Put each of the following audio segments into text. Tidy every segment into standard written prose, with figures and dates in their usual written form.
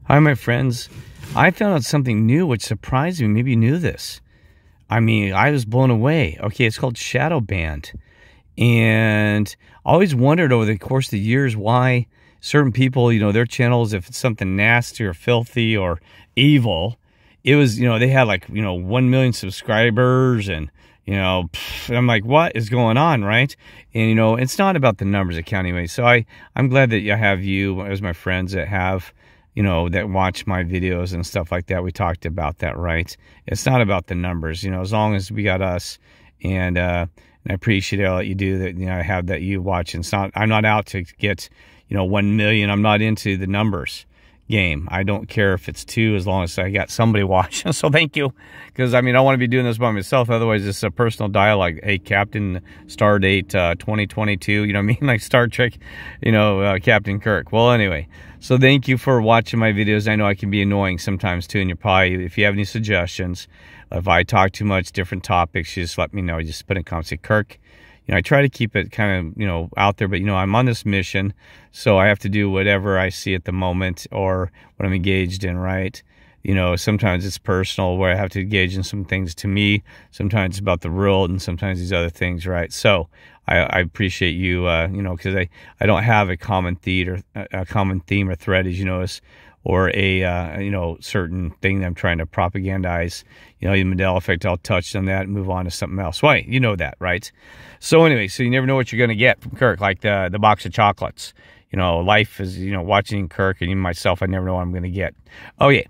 Hi, my friends. I found out something new which surprised me. Maybe you knew this. I mean, I was blown away. Okay, it's called Shadowbanned. And I always wondered over the course of the years why certain people, their channels, if it's something nasty or filthy or evil, it was, they had like, 1 million subscribers and, I'm like, what is going on, right? And, it's not about the numbers that count anyway. So I'm glad that I have you as my friends that have, that watch my videos and stuff like that. We talked about that, right? It's not about the numbers, as long as we got us, and I appreciate all that you do, that, I have that you watch. And I'm not out to get, 1 million. I'm not into the numbers game. I don't care if it's 2, as long as I got somebody watching. So thank you. Because, I want to be doing this by myself. Otherwise, it's a personal dialogue. Hey, Captain Stardate 2022. You know what I mean? Like Star Trek, Captain Kirk. Well, anyway. So thank you for watching my videos. I know I can be annoying sometimes too. And if you have any suggestions, if I talk too much, different topics, you just let me know. You just put in comments, say, Kirk, I try to keep it kind of, out there, but, I'm on this mission, so I have to do whatever I see at the moment or what I'm engaged in, right? Sometimes it's personal, where I have to engage in some things to me. Sometimes it's about the world, and sometimes these other things, right? So I appreciate you, because I don't have a common theme or thread, as you notice, or a, certain thing that I'm trying to propagandize. The Mandela effect, I'll touch on that and move on to something else. Why? You know that, right? So anyway, so you never know what you're going to get from Kirk, like the box of chocolates. Life is, watching Kirk and even myself, I never know what I'm going to get. Oh, yeah.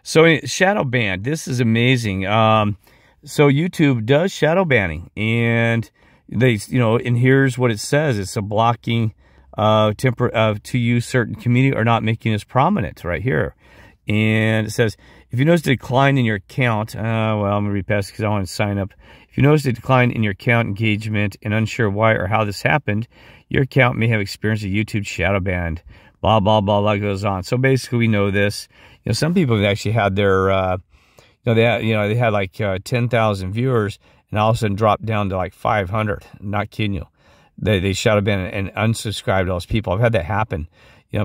So Shadowbanned, this is amazing. So YouTube does shadow banning, and they, and here's what it says. It's a blocking to use certain community or not making us prominent, right here. And it says, if you notice a decline in your account, well, I'm going to read past because I want to sign up. If you notice a decline in your account engagement and unsure why or how this happened, your account may have experienced a YouTube shadow ban. Blah, blah, blah, blah, goes on. So basically we know this. Some people have actually had their, they had like 10,000 viewers and all of a sudden dropped down to like 500. I'm not kidding you. They shadow banned and unsubscribed those people. I've had that happen.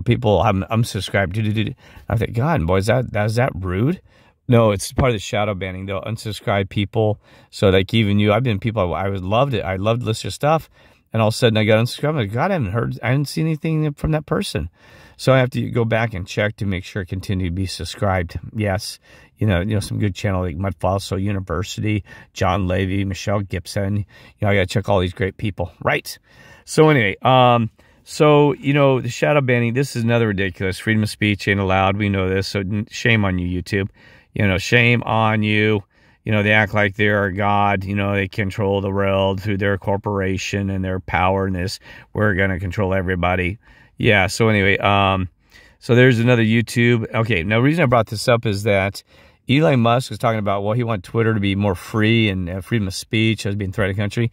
People have unsubscribed. I think, God, boy, is that rude? No, it's part of the shadow banning. They'll unsubscribe people. So like even you, I've been people, I loved it. I loved to listen to your stuff. And all of a sudden I got unsubscribed. I'm like, God, I haven't seen anything from that person. So I have to go back and check to make sure I continue to be subscribed. Yes. Some good channel like Mudfossil University, John Levy, Michelle Gibson. I got to check all these great people. Right. So anyway, the shadow banning, this is another ridiculous. Freedom of speech ain't allowed. We know this. So shame on you, YouTube. Shame on you. They act like they're a god. They control the world through their corporation and their power and this. We're going to control everybody. Yeah, so anyway, so there's another YouTube. Okay, now the reason I brought this up is that Elon Musk was talking about, well, he wanted Twitter to be more free and freedom of speech as being threat of country.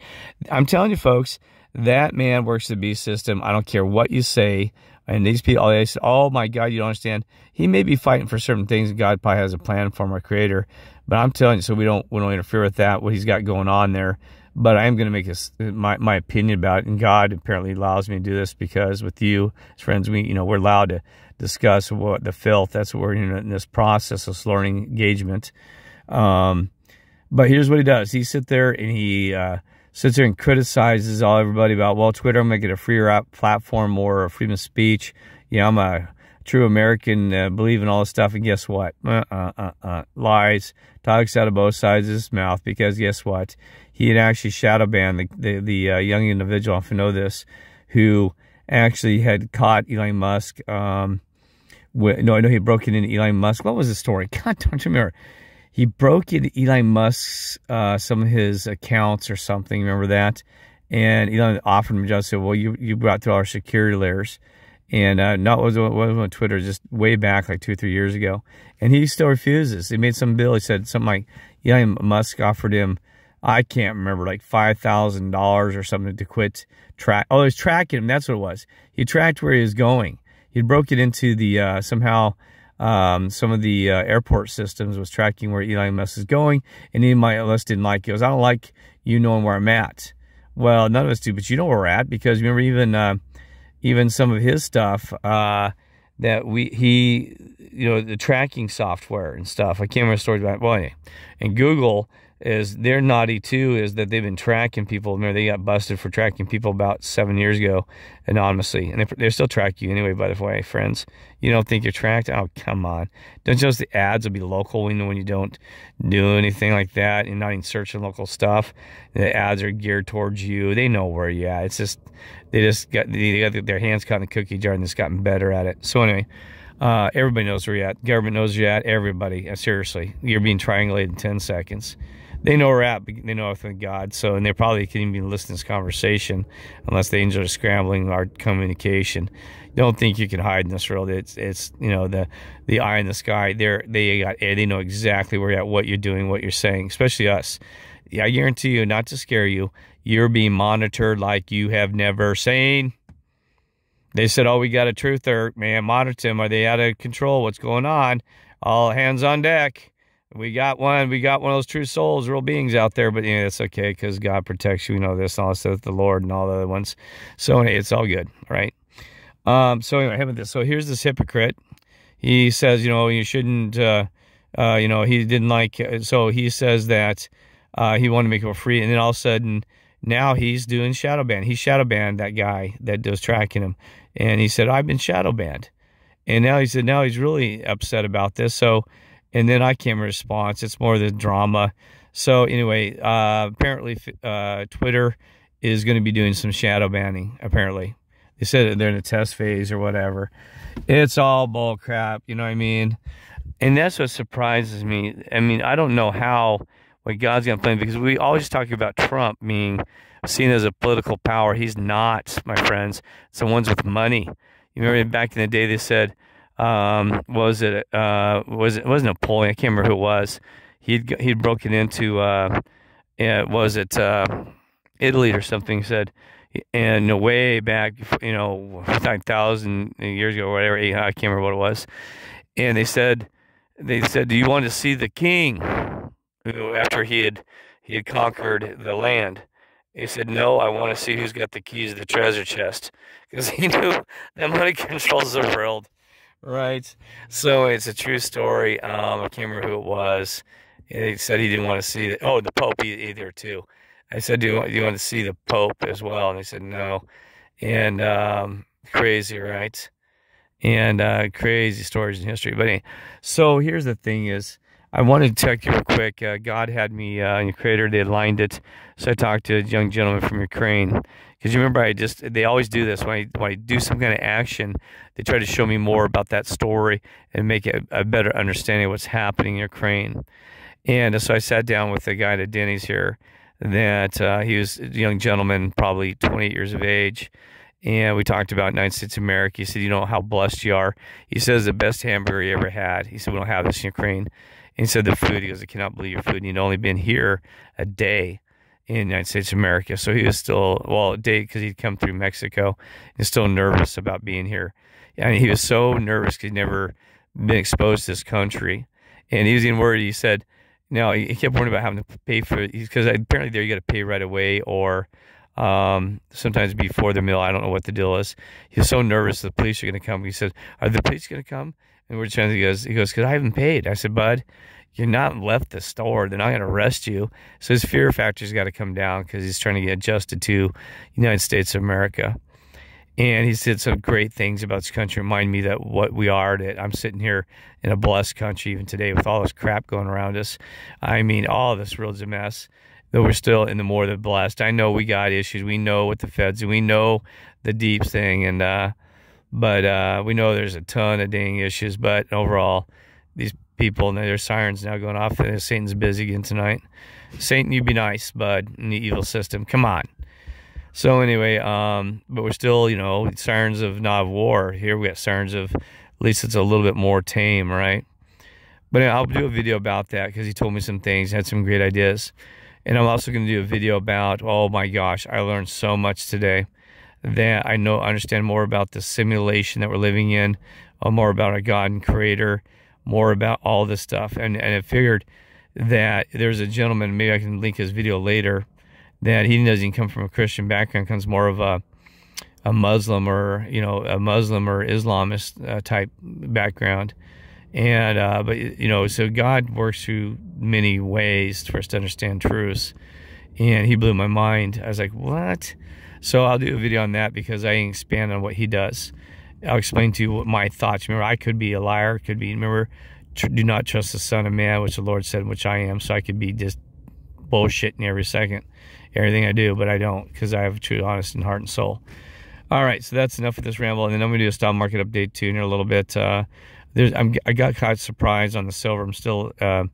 I'm telling you, folks, that man works the beast system. I don't care what you say. And these people, they say, oh my God, you don't understand. He may be fighting for certain things. God probably has a plan for him, our creator. But I'm telling you, so we don't interfere with that, what he's got going on there. But I am going to make this my opinion about it. And God apparently allows me to do this because with you, as friends, we're allowed to discuss what the filth. That's what we're in this process of learning engagement. But here's what he does. He sits there and he sits there and criticizes everybody about, well, Twitter, I'm going to get a freer platform, more freedom of speech. I'm a true American, believe in all this stuff. And guess what? Lies. Talks out of both sides of his mouth, because guess what? He had actually shadow banned the young individual, if you know this, who actually had caught Elon Musk. I know he broke it into Elon Musk. What was the story? God, don't you remember? He broke into Elon Musk's, some of his accounts or something. Remember that? And Elon offered him just said, well, you brought through our security layers. And not was on Twitter, just way back like 2 or 3 years ago. And he still refuses. He made some bill. He said something like, Elon Musk offered him, I can't remember, like $5,000 or something to quit track. Oh, he was tracking him. That's what it was. He tracked where he was going. He broke it into the, somehow, some of the airport systems was tracking where Elon Musk is going. And Elon Musk didn't like it. He goes, I don't like you knowing where I'm at. Well, none of us do, but you know where we're at, because remember even some of his stuff that he the tracking software and stuff. I can't remember stories about it. Well, anyway, and Google is, they're naughty too, is that they've been tracking people. Remember, they got busted for tracking people about 7 years ago anonymously, and they still track you anyway, by the way, friends. You don't think you're tracked? Oh, come on. Don't you know the ads will be local when you don't do anything like that and not even searching local stuff? The ads are geared towards you. They know where you're at. It's just, they got their hands caught in the cookie jar and just gotten better at it. So anyway, everybody knows where you're at. Government knows where you're at. Everybody. Seriously. You're being triangulated in 10 seconds. They know where we're at, but they know everything God. So, and they probably can't even listen to this conversation unless they enjoy scrambling our communication. Don't think you can hide in this world. It's the eye in the sky. They know exactly where you're at, what you're doing, what you're saying, especially us. Yeah, I guarantee you, not to scare you, you're being monitored like you have never seen. They said, oh, we got a truther, man, monitor them. Are they out of control? What's going on? All hands on deck. We got one of those true souls, real beings out there, but that's okay because God protects you. We know this and all this stuff, the Lord and all the other ones. So anyway, it's all good, right? So anyway, having this. So here's this hypocrite. He says, you shouldn't, he didn't like, so he says that he wanted to make it free, and then all of a sudden, now he's doing shadow ban. He shadow banned that guy that was tracking him, and he said, I've been shadow banned. And now he said, now he's really upset about this. So, and then I came a response. It's more the drama. So anyway, apparently Twitter is going to be doing some shadow banning, apparently. They said that they're in a test phase or whatever. It's all bull crap, you know what I mean? And that's what surprises me. I mean, I don't know what God's going to play, because we always talk about Trump being seen as a political power. He's not, my friends. It's the ones with money. You remember back in the day they said, it wasn't Napoleon, I can't remember who it was. He'd broken into Italy or something, said, and way back, 9,000 years ago or whatever, I can't remember what it was. And they said, do you want to see the king? After he had conquered the land. He said, no, I want to see who's got the keys to the treasure chest, because he knew that money controls the world. Right. So it's a true story. I can't remember who it was. He said he didn't want to see the Pope either too. I said, do you want to see the Pope as well? And they said no. And crazy, right? And crazy stories in history. But anyway, so here's the thing is, I wanted to check you real quick. God had me in your creator. They aligned it. So I talked to a young gentleman from Ukraine. Because you remember, they always do this. When I do some kind of action, they try to show me more about that story and make a better understanding of what's happening in Ukraine. And so I sat down with a guy at Denny's here that he was a young gentleman, probably 28 years of age. And we talked about United States of America. He said, you know how blessed you are. He says the best hamburger he ever had. He said, we don't have this in Ukraine. And he said the food, he goes, I cannot believe your food. And he'd only been here a day in the United States of America. So he was still, a day because he'd come through Mexico. He's still nervous about being here. I mean, he was so nervous because he'd never been exposed to this country. And he was even worried. He said, no, he kept worrying about having to pay for it, because apparently there you got to pay right away, or sometimes before the meal. I don't know what the deal is. He was so nervous the police are going to come. He said, are the police going to come? And we're trying to, he goes, because I haven't paid. I said, bud, you're not left the store. They're not going to arrest you. So his fear factor's got to come down, because he's trying to get adjusted to the United States of America. And he said some great things about this country. Remind me that what we are, that I'm sitting here in a blessed country even today with all this crap going around us. I mean, all of this world's a mess, though we're still in the more than blessed. I know we got issues. We know what the feds do. We know the deep thing. And, but we know there's a ton of dang issues. But overall, these people, and their sirens now going off. Satan's busy again tonight. Satan, you be nice, bud, in the evil system. Come on. So anyway, but we're still, sirens of not of war. Here we got sirens of, at least it's a little bit more tame, right? But I'll do a video about that, because he told me some things, had some great ideas. And I'm also going to do a video about, oh my gosh, I learned so much today, that I understand more about the simulation that we're living in, more about our God and Creator, more about all this stuff. And I figured that there's a gentleman, maybe I can link his video later, that he doesn't come from a Christian background, comes more of a Muslim or, a Muslim or Islamist type background. And but you know, so God works through many ways for us to understand truths, and He blew my mind. I was like, what? So I'll do a video on that because I expand on what He does. I'll explain to you what my thoughts. Remember, I could be a liar. Could be. Remember, do not trust the Son of Man, which the Lord said, which I am. So I could be just bullshitting every second, everything I do, but I don't, because I have a true, honest in heart and soul. All right, so that's enough of this ramble, and then I'm gonna do a stock market update too in a little bit. I got caught surprised on the silver. I'm still I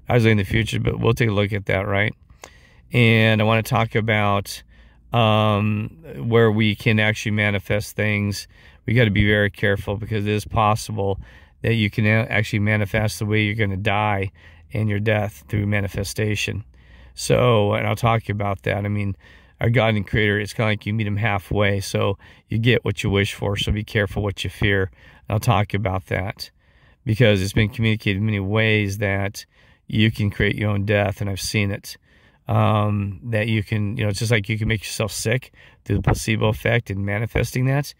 was in the future, but we'll take a look at that, right? And I want to talk about where we can actually manifest things. We got to be very careful, because it is possible that you can actually manifest the way you're going to die and your death through manifestation. So, and I'll talk about that. I mean, our God and Creator, it's kind of like you meet Him halfway, so you get what you wish for. So be careful what you fear. I'll talk about that, because it's been communicated in many ways that you can create your own death, and I've seen it. That you can, you know, it's just like you can make yourself sick through the placebo effect and manifesting that.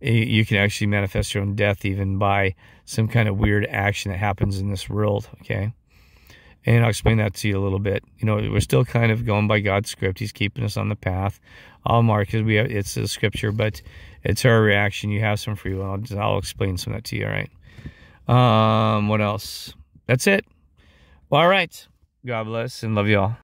You can actually manifest your own death even by some kind of weird action that happens in this world, okay? And I'll explain that to you a little bit. You know, we're still kind of going by God's script. He's keeping us on the path. I'll mark it. It's a scripture, but it's our reaction. You have some free will. I'll explain some of that to you, all right? What else? That's it. Well, all right. God bless and love you all.